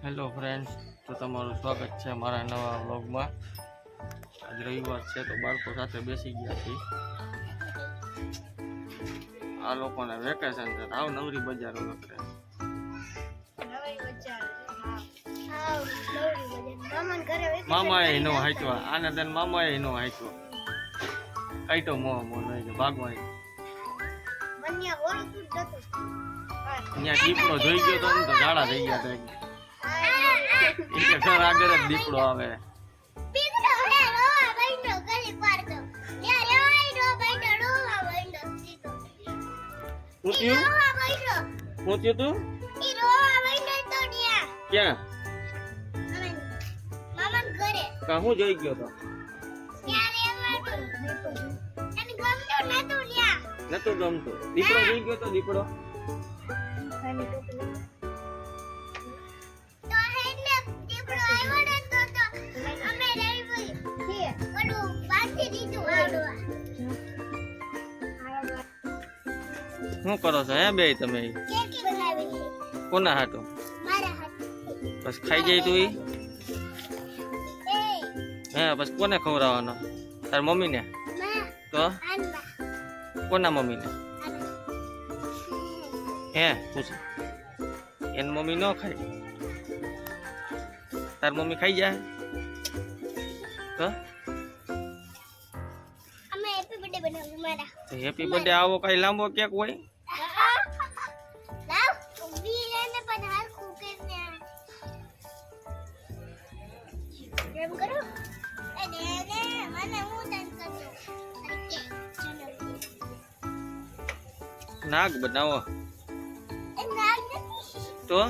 Hello friends, તો તમારું સ્વાગત છે મારા નવા વ્લોગમાં. આજ રવિવાર છે તો બાળકો સાથે બેસી ગયા છીએ. આ લોકોને વેકેશન છે, આવ નવરી બજારો નકરે. મામાએ નો હાચવા, આને તને મામાએ નો હાચવા. કાઈટો મોહ નહીં ભાગવાય. અહીંયા દીપડો જોઈ ગયો તો ને તો ઝાડા થઈ ગયા હતા. એટલે ઘર આગળ જ દીપડો આવે. હું થયું તું ક્યાં કા હું જોઈ ગયો તો નતું ગમતું. દીપડો જોઈ ગયો તો દીપડો શું કરો છો હે બે તમે? કોના હાટું? બસ ખાઈ જાય તું હે? બસ કોને ખવડાવવાનો? તાર મમ્મી ને? તો કોના મમ્મી ને હે પૂછ? એની મમ્મી ન ખાય? તાર મમ્મી ખાઈ જાય તો હેપી બર્થડે આવો કઈ લાંબો કેક હોય? નાગ બનાવો તો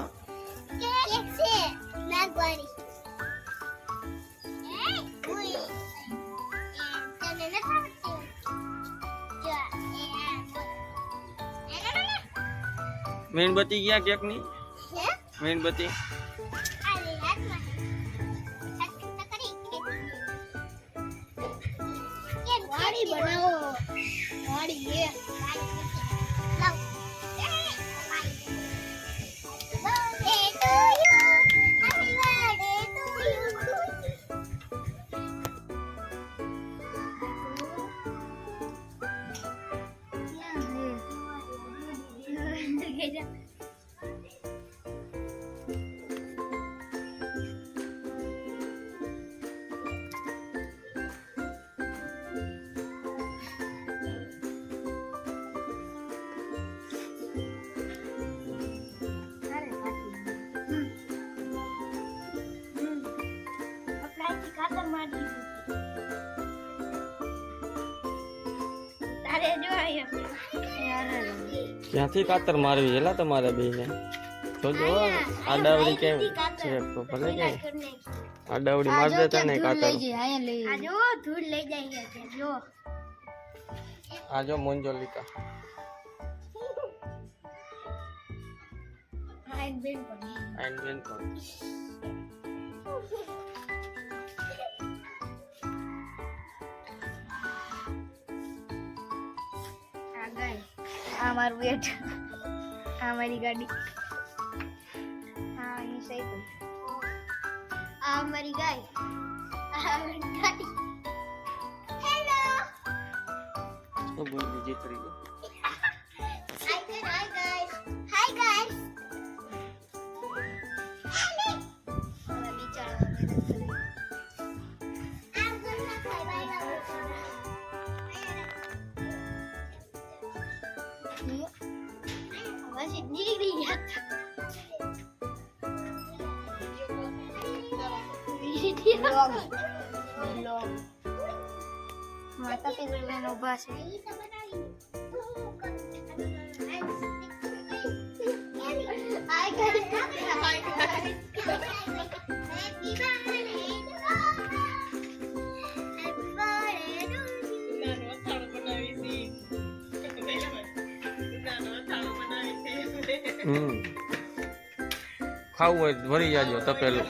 મીણબત્તી ક્યાં કેક ની? મીણબત્તી ક્યાંથી કાતર મારવી એલા તમારે બેને? જોજો આડાવડી કેમ છે તો ભલે કે આડાવડી માર દેતા ને કાતર. આજો મોંજોલિકા આઈન બેન પર हमार वेट हमारी गाड़ी हाँ ये सही तो हमारी गाय हमारी गाड़ी हेलो तो बोल दीजिए करिए हाय गाइस हाय गाइस माता पिता ने उभा છે ખાવું હોય ભરી જાજો તપેલું.